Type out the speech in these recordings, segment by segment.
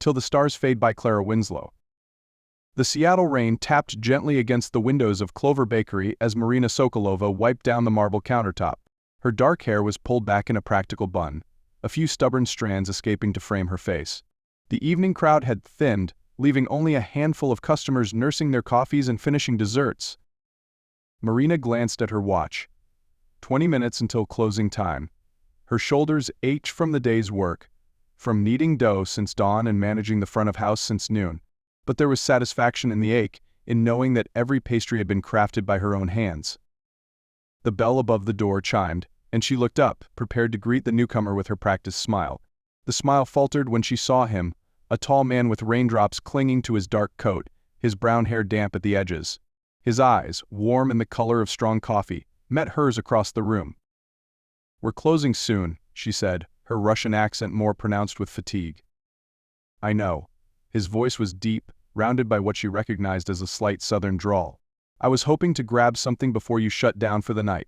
Till the Stars Fade by Clara Winslow. The Seattle rain tapped gently against the windows of Clover Bakery as Marina Sokolova wiped down the marble countertop. Her dark hair was pulled back in a practical bun, a few stubborn strands escaping to frame her face. The evening crowd had thinned, leaving only a handful of customers nursing their coffees and finishing desserts. Marina glanced at her watch. 20 minutes until closing time. Her shoulders ached from the day's work, from kneading dough since dawn and managing the front of house since noon. But there was satisfaction in the ache, in knowing that every pastry had been crafted by her own hands. The bell above the door chimed, and she looked up, prepared to greet the newcomer with her practiced smile. The smile faltered when she saw him, a tall man with raindrops clinging to his dark coat, his brown hair damp at the edges. His eyes, warm and the color of strong coffee, met hers across the room. "We're closing soon," she said, her Russian accent more pronounced with fatigue. "I know." His voice was deep, rounded by what she recognized as a slight southern drawl. "I was hoping to grab something before you shut down for the night."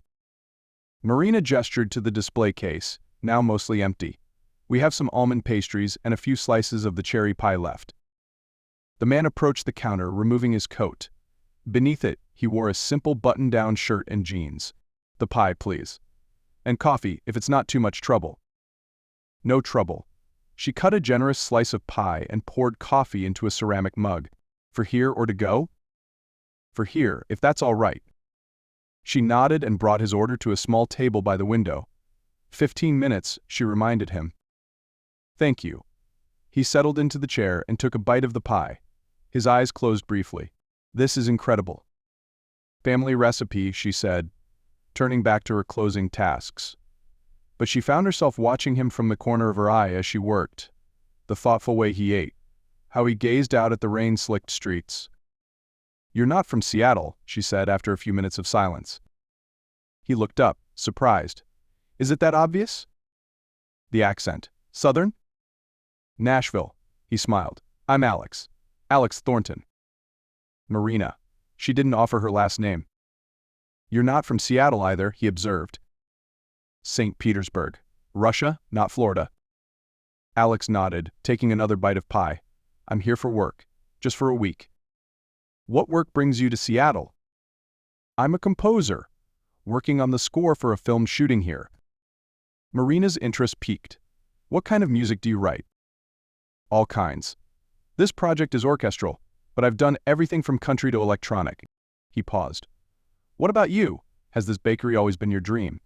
Marina gestured to the display case, now mostly empty. "We have some almond pastries and a few slices of the cherry pie left." The man approached the counter, removing his coat. Beneath it, he wore a simple button-down shirt and jeans. "The pie, please. And coffee, if it's not too much trouble." "No trouble." She cut a generous slice of pie and poured coffee into a ceramic mug. "For here or to go?" "For here, if that's all right." She nodded and brought his order to a small table by the window. 15 minutes, she reminded him. "Thank you." He settled into the chair and took a bite of the pie. His eyes closed briefly. "This is incredible." "Family recipe," she said, turning back to her closing tasks. But she found herself watching him from the corner of her eye as she worked. The thoughtful way he ate. How he gazed out at the rain-slicked streets. "You're not from Seattle," she said after a few minutes of silence. He looked up, surprised. "Is it that obvious?" "The accent. Southern?" "Nashville," he smiled. "I'm Alex. Alex Thornton." "Marina." She didn't offer her last name. "You're not from Seattle either," he observed. "St. Petersburg. Russia, not Florida." Alex nodded, taking another bite of pie. "I'm here for work. Just for a week." "What work brings you to Seattle?" "I'm a composer, working on the score for a film shooting here." Marina's interest piqued. "What kind of music do you write?" "All kinds. This project is orchestral, but I've done everything from country to electronic." He paused. "What about you? Has this bakery always been your dream?"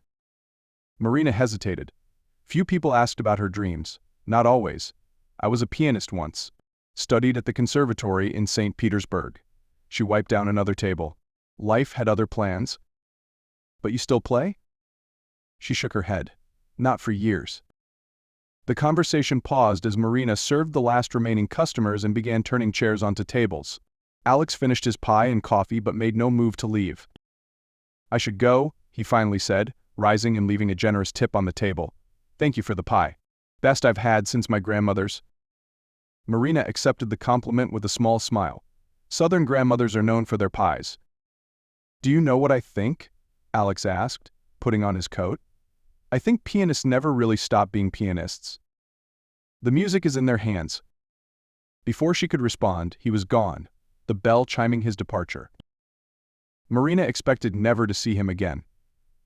Marina hesitated. Few people asked about her dreams. Not always. "I was a pianist once. Studied at the conservatory in St. Petersburg." She wiped down another table. "Life had other plans." "But you still play?" She shook her head. "Not for years." The conversation paused as Marina served the last remaining customers and began turning chairs onto tables. Alex finished his pie and coffee but made no move to leave. "I should go," he finally said, rising and leaving a generous tip on the table. "Thank you for the pie. Best I've had since my grandmother's." Marina accepted the compliment with a small smile. Southern grandmothers are known for their pies. "Do you know what I think?" Alex asked, putting on his coat. "I think pianists never really stop being pianists. The music is in their hands." Before she could respond, he was gone, the bell chiming his departure. Marina expected never to see him again.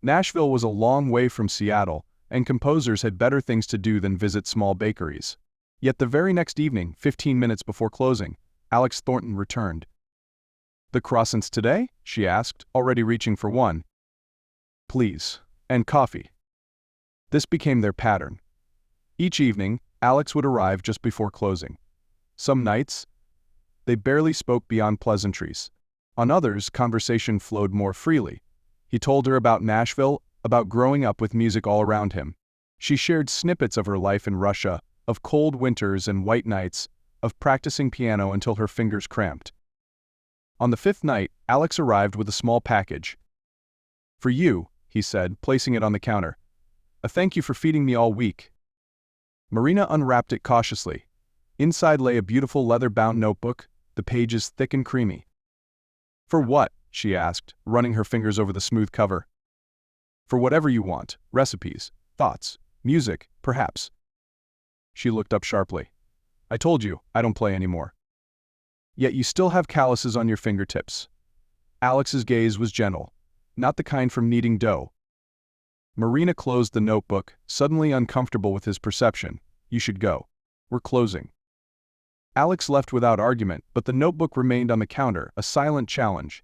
Nashville was a long way from Seattle, and composers had better things to do than visit small bakeries. Yet the very next evening, 15 minutes before closing, Alex Thornton returned. "The croissants today?" she asked, already reaching for one. "Please. And coffee." This became their pattern. Each evening, Alex would arrive just before closing. Some nights, they barely spoke beyond pleasantries. On others, conversation flowed more freely. He told her about Nashville, about growing up with music all around him. She shared snippets of her life in Russia, of cold winters and white nights, of practicing piano until her fingers cramped. On the fifth night, Alex arrived with a small package. "For you," he said, placing it on the counter. "A thank you for feeding me all week." Marina unwrapped it cautiously. Inside lay a beautiful leather-bound notebook, the pages thick and creamy. "For what?" she asked, running her fingers over the smooth cover. "For whatever you want. Recipes, thoughts, music, perhaps." She looked up sharply. I told you, I don't play anymore. Yet you still have calluses on your fingertips. Alex's gaze was gentle, not the kind from kneading dough. Marina closed the notebook, suddenly uncomfortable with his perception. You should go. We're closing. Alex left without argument, but the notebook remained on the counter, a silent challenge.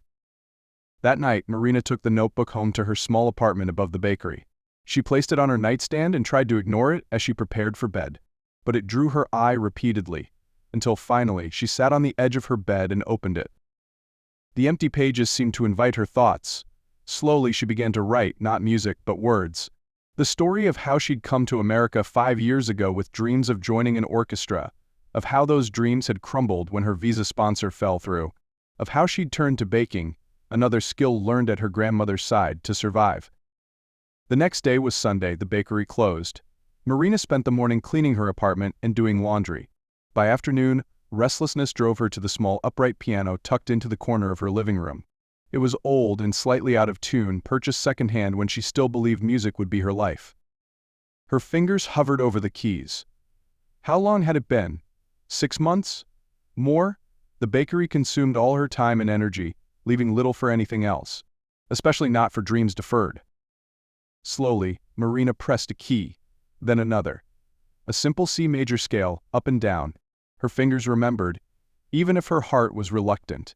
That night, Marina took the notebook home to her small apartment above the bakery. She placed it on her nightstand and tried to ignore it as she prepared for bed. But it drew her eye repeatedly, until finally she sat on the edge of her bed and opened it. The empty pages seemed to invite her thoughts. Slowly she began to write, not music, but words. The story of how she'd come to America 5 years ago with dreams of joining an orchestra, of how those dreams had crumbled when her visa sponsor fell through, of how she'd turned to baking, another skill learned at her grandmother's side, to survive. The next day was Sunday. The bakery closed. Marina spent the morning cleaning her apartment and doing laundry. By afternoon, restlessness drove her to the small upright piano tucked into the corner of her living room. It was old and slightly out of tune, purchased secondhand when she still believed music would be her life. Her fingers hovered over the keys. How long had it been? 6 months? More? The bakery consumed all her time and energy, leaving little for anything else, especially not for dreams deferred. Slowly, Marina pressed a key, then another. A simple C major scale, up and down. Her fingers remembered, even if her heart was reluctant.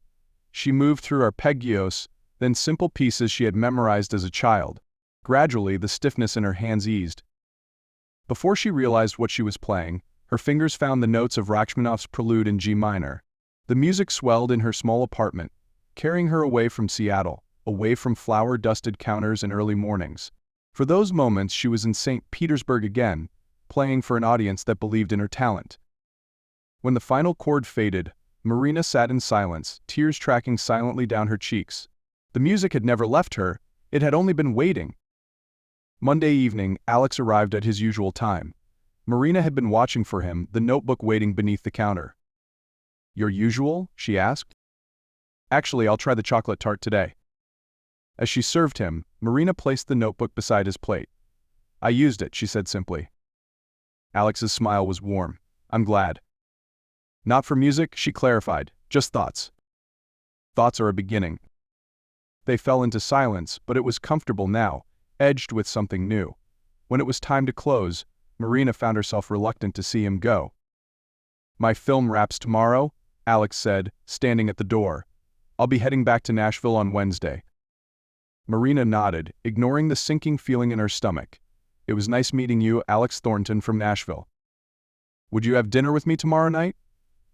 She moved through arpeggios, then simple pieces she had memorized as a child. Gradually, the stiffness in her hands eased. Before she realized what she was playing, her fingers found the notes of Rachmaninoff's Prelude in G minor. The music swelled in her small apartment, carrying her away from Seattle, away from flour-dusted counters and early mornings. For those moments she was in St. Petersburg again, playing for an audience that believed in her talent. When the final chord faded, Marina sat in silence, tears tracking silently down her cheeks. The music had never left her, it had only been waiting. Monday evening, Alex arrived at his usual time. Marina had been watching for him, the notebook waiting beneath the counter. "Your usual?" she asked. "Actually, I'll try the chocolate tart today." As she served him, Marina placed the notebook beside his plate. "I used it," she said simply. Alex's smile was warm. "I'm glad." "Not for music," she clarified, "just thoughts." "Thoughts are a beginning." They fell into silence, but it was comfortable now, edged with something new. When it was time to close, Marina found herself reluctant to see him go. "My film wraps tomorrow," Alex said, standing at the door. "I'll be heading back to Nashville on Wednesday." Marina nodded, ignoring the sinking feeling in her stomach. "It was nice meeting you, Alex Thornton from Nashville. Would you have dinner with me tomorrow night?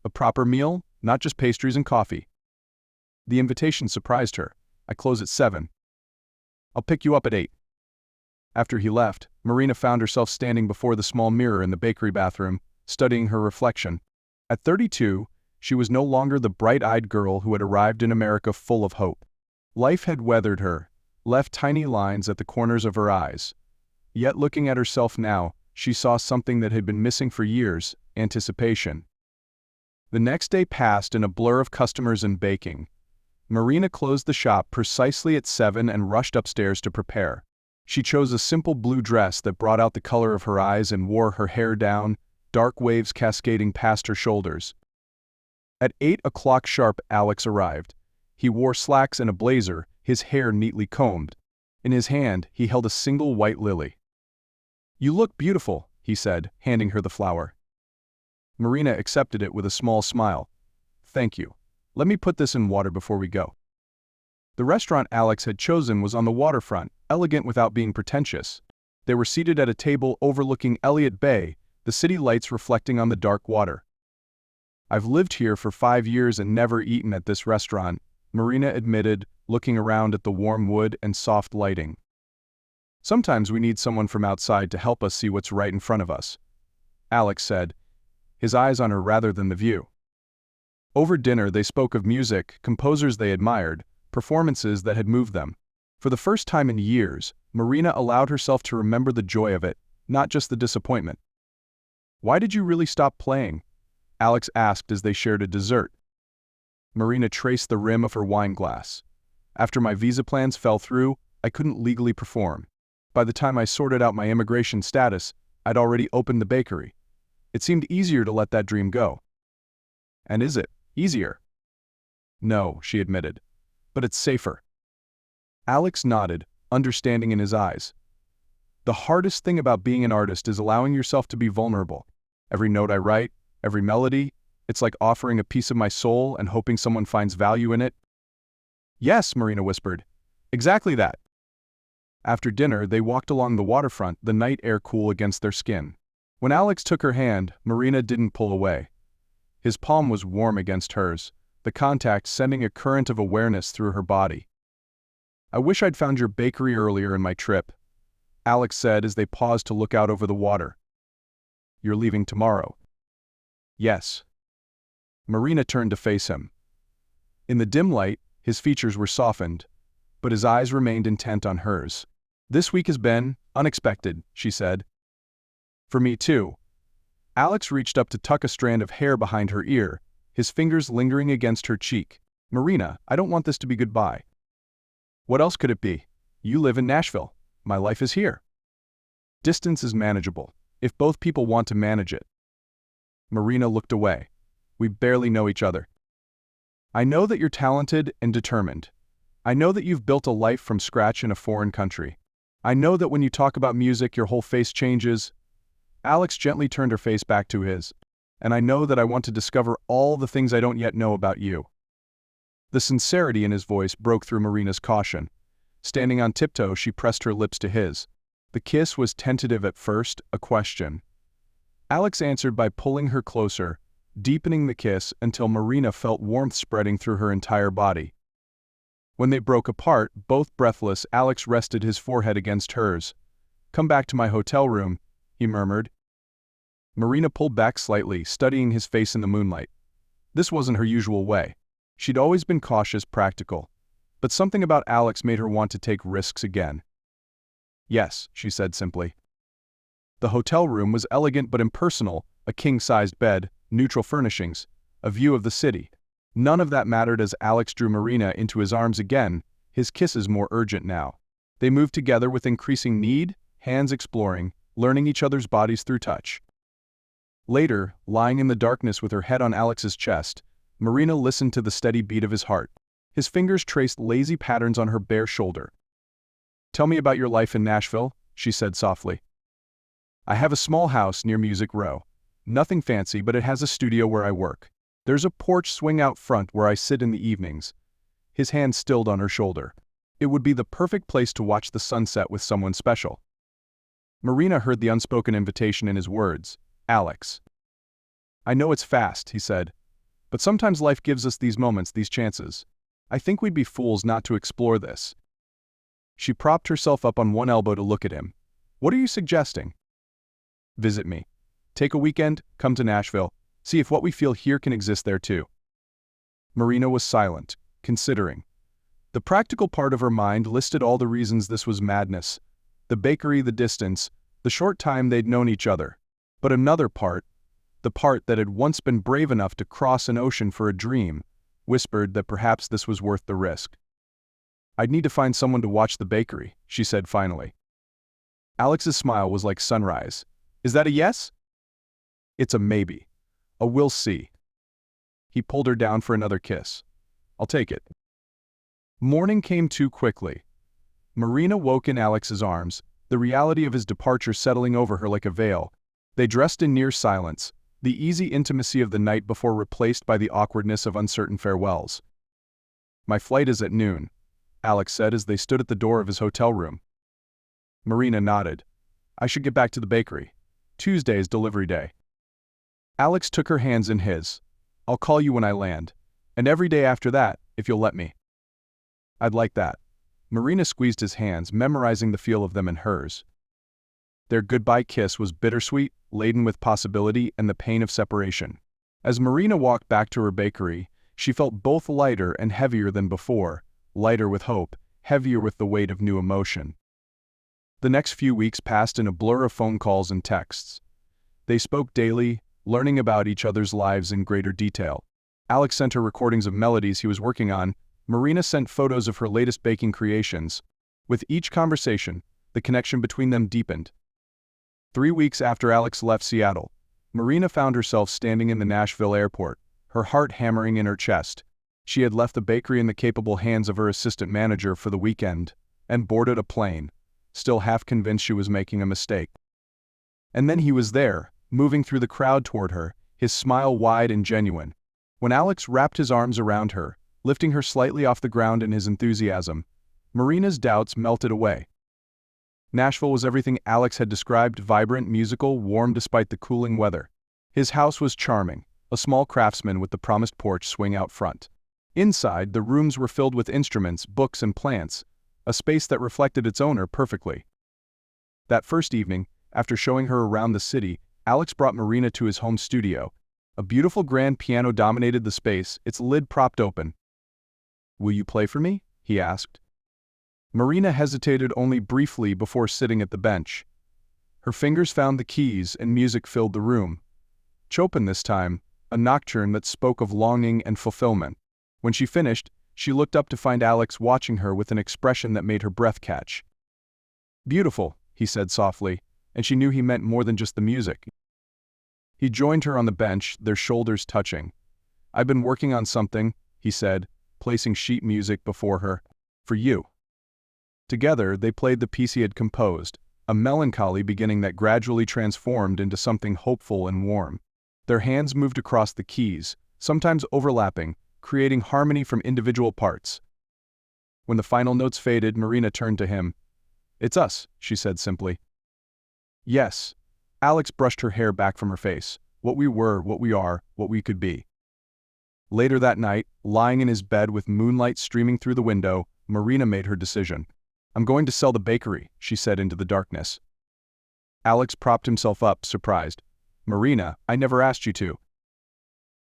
A proper meal, not just pastries and coffee." The invitation surprised her. "I close at 7. I'll pick you up at 8. After he left, Marina found herself standing before the small mirror in the bakery bathroom, studying her reflection. At 32, she was no longer the bright-eyed girl who had arrived in America full of hope. Life had weathered her, left tiny lines at the corners of her eyes. Yet looking at herself now, she saw something that had been missing for years: anticipation. The next day passed in a blur of customers and baking. Marina closed the shop precisely at 7 and rushed upstairs to prepare. She chose a simple blue dress that brought out the color of her eyes and wore her hair down, dark waves cascading past her shoulders. At 8 o'clock sharp, Alex arrived. He wore slacks and a blazer, his hair neatly combed. In his hand, he held a single white lily. "You look beautiful," he said, handing her the flower. Marina accepted it with a small smile. "Thank you. Let me put this in water before we go." The restaurant Alex had chosen was on the waterfront, elegant without being pretentious. They were seated at a table overlooking Elliott Bay, the city lights reflecting on the dark water. "I've lived here for 5 years and never eaten at this restaurant," Marina admitted, looking around at the warm wood and soft lighting. "Sometimes we need someone from outside to help us see what's right in front of us," Alex said, his eyes on her rather than the view. Over dinner they spoke of music, composers they admired, performances that had moved them. For the first time in years, Marina allowed herself to remember the joy of it, not just the disappointment. "Why did you really stop playing?" Alex asked as they shared a dessert. Marina traced the rim of her wine glass. "After my visa plans fell through, I couldn't legally perform. By the time I sorted out my immigration status, I'd already opened the bakery. It seemed easier to let that dream go. And is it easier? No, she admitted. But it's safer. Alex nodded, understanding in his eyes. The hardest thing about being an artist is allowing yourself to be vulnerable. Every note I write, every melody, it's like offering a piece of my soul and hoping someone finds value in it. Yes, Marina whispered. Exactly that. After dinner, they walked along the waterfront, the night air cool against their skin. When Alex took her hand, Marina didn't pull away. His palm was warm against hers, the contact sending a current of awareness through her body. I wish I'd found your bakery earlier in my trip, Alex said as they paused to look out over the water. You're leaving tomorrow. Yes. Marina turned to face him. In the dim light, his features were softened, but his eyes remained intent on hers. This week has been unexpected, she said. For me too. Alex reached up to tuck a strand of hair behind her ear, his fingers lingering against her cheek. Marina, I don't want this to be goodbye. What else could it be? You live in Nashville. My life is here. Distance is manageable, if both people want to manage it. Marina looked away. We barely know each other. I know that you're talented and determined. I know that you've built a life from scratch in a foreign country. I know that when you talk about music, your whole face changes. Alex gently turned her face back to his. And I know that I want to discover all the things I don't yet know about you. The sincerity in his voice broke through Marina's caution. Standing on tiptoe, she pressed her lips to his. The kiss was tentative at first, a question. Alex answered by pulling her closer, deepening the kiss until Marina felt warmth spreading through her entire body. When they broke apart, both breathless, Alex rested his forehead against hers. Come back to my hotel room, he murmured. Marina pulled back slightly, studying his face in the moonlight. This wasn't her usual way. She'd always been cautious, practical. But something about Alex made her want to take risks again. Yes, she said simply. The hotel room was elegant but impersonal, a king-sized bed, neutral furnishings, a view of the city. None of that mattered as Alex drew Marina into his arms again, his kisses more urgent now. They moved together with increasing need, hands exploring, learning each other's bodies through touch. Later, lying in the darkness with her head on Alex's chest, Marina listened to the steady beat of his heart. His fingers traced lazy patterns on her bare shoulder. Tell me about your life in Nashville, she said softly. I have a small house near Music Row. Nothing fancy, but it has a studio where I work. There's a porch swing out front where I sit in the evenings. His hand stilled on her shoulder. It would be the perfect place to watch the sunset with someone special. Marina heard the unspoken invitation in his words. Alex. I know it's fast, he said. But sometimes life gives us these moments, these chances. I think we'd be fools not to explore this. She propped herself up on one elbow to look at him. What are you suggesting? Visit me. Take a weekend, come to Nashville, see if what we feel here can exist there too. Marina was silent, considering. The practical part of her mind listed all the reasons this was madness. The bakery, the distance, the short time they'd known each other. But another part, the part that had once been brave enough to cross an ocean for a dream, whispered that perhaps this was worth the risk. I'd need to find someone to watch the bakery, she said finally. Alex's smile was like sunrise. Is that a yes? It's a maybe. A we'll see. He pulled her down for another kiss. I'll take it. Morning came too quickly. Marina woke in Alex's arms, the reality of his departure settling over her like a veil. They dressed in near silence, the easy intimacy of the night before replaced by the awkwardness of uncertain farewells. My flight is at noon, Alex said as they stood at the door of his hotel room. Marina nodded. I should get back to the bakery. Tuesday is delivery day. Alex took her hands in his. I'll call you when I land. And every day after that, if you'll let me. I'd like that. Marina squeezed his hands, memorizing the feel of them in hers. Their goodbye kiss was bittersweet, laden with possibility and the pain of separation. As Marina walked back to her bakery, she felt both lighter and heavier than before, lighter with hope, heavier with the weight of new emotion. The next few weeks passed in a blur of phone calls and texts. They spoke daily, learning about each other's lives in greater detail. Alex sent her recordings of melodies he was working on. Marina sent photos of her latest baking creations. With each conversation, the connection between them deepened. 3 weeks after Alex left Seattle, Marina found herself standing in the Nashville airport, her heart hammering in her chest. She had left the bakery in the capable hands of her assistant manager for the weekend, and boarded a plane, still half convinced she was making a mistake. And then he was there, moving through the crowd toward her, his smile wide and genuine. When Alex wrapped his arms around her, lifting her slightly off the ground in his enthusiasm, Marina's doubts melted away. Nashville was everything Alex had described: vibrant, musical, warm despite the cooling weather. His house was charming, a small craftsman with the promised porch swing out front. Inside, the rooms were filled with instruments, books, and plants, a space that reflected its owner perfectly. That first evening, after showing her around the city, Alex brought Marina to his home studio. A beautiful grand piano dominated the space, its lid propped open. "Will you play for me?" he asked. Marina hesitated only briefly before sitting at the bench. Her fingers found the keys and music filled the room. Chopin this time, a nocturne that spoke of longing and fulfillment. When she finished, she looked up to find Alex watching her with an expression that made her breath catch. "Beautiful," he said softly, and she knew he meant more than just the music. He joined her on the bench, their shoulders touching. "I've been working on something," he said, placing sheet music before her. "For you." Together, they played the piece he had composed, a melancholy beginning that gradually transformed into something hopeful and warm. Their hands moved across the keys, sometimes overlapping, creating harmony from individual parts. When the final notes faded, Marina turned to him. "It's us," she said simply. "Yes." Alex brushed her hair back from her face. "What we were, what we are, what we could be." Later that night, lying in his bed with moonlight streaming through the window, Marina made her decision. "I'm going to sell the bakery," she said into the darkness. Alex propped himself up, surprised. "Marina, I never asked you to."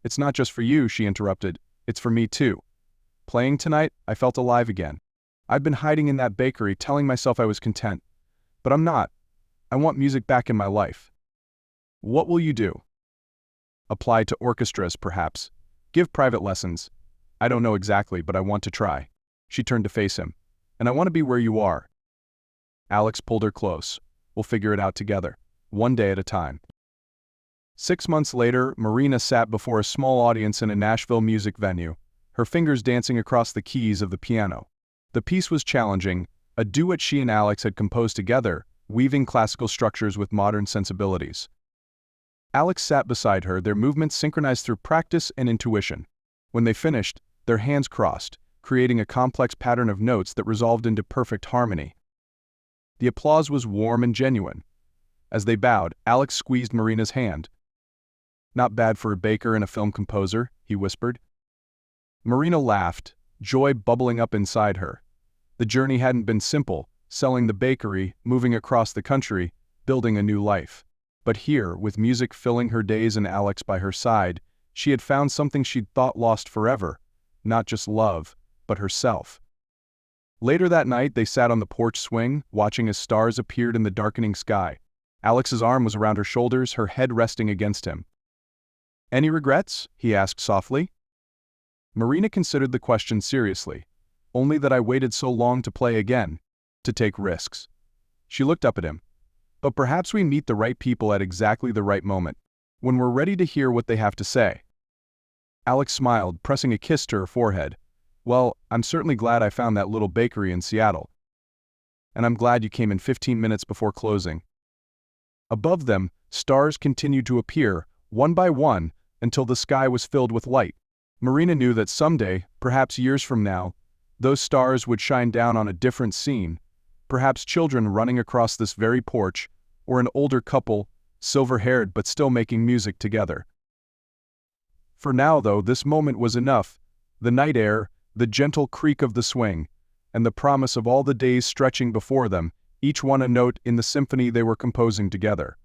"It's not just for you," she interrupted. "It's for me too. Playing tonight, I felt alive again. I've been hiding in that bakery, telling myself I was content. But I'm not. I want music back in my life." "What will you do?" "Apply to orchestras, perhaps. Give private lessons. I don't know exactly, but I want to try." She turned to face him. "And I want to be where you are." Alex pulled her close. "We'll figure it out together, one day at a time." 6 months later, Marina sat before a small audience in a Nashville music venue, her fingers dancing across the keys of the piano. The piece was challenging, a duet she and Alex had composed together, weaving classical structures with modern sensibilities. Alex sat beside her, their movements synchronized through practice and intuition. When they finished, their hands crossed, creating a complex pattern of notes that resolved into perfect harmony. The applause was warm and genuine. As they bowed, Alex squeezed Marina's hand. "Not bad for a baker and a film composer," he whispered. Marina laughed, joy bubbling up inside her. The journey hadn't been simple, selling the bakery, moving across the country, building a new life. But here, with music filling her days and Alex by her side, she had found something she'd thought lost forever, not just love, but herself. Later that night, they sat on the porch swing, watching as stars appeared in the darkening sky. Alex's arm was around her shoulders, her head resting against him. "Any regrets?" he asked softly. Marina considered the question seriously. "Only that I waited so long to play again, to take risks." She looked up at him. "But perhaps we meet the right people at exactly the right moment, when we're ready to hear what they have to say." Alex smiled, pressing a kiss to her forehead. "Well, I'm certainly glad I found that little bakery in Seattle. And I'm glad you came in 15 minutes before closing." Above them, stars continued to appear, one by one, until the sky was filled with light. Marina knew that someday, perhaps years from now, those stars would shine down on a different scene, perhaps children running across this very porch, or an older couple, silver-haired but still making music together. For now, though, this moment was enough: the night air, the gentle creak of the swing, and the promise of all the days stretching before them, each one a note in the symphony they were composing together.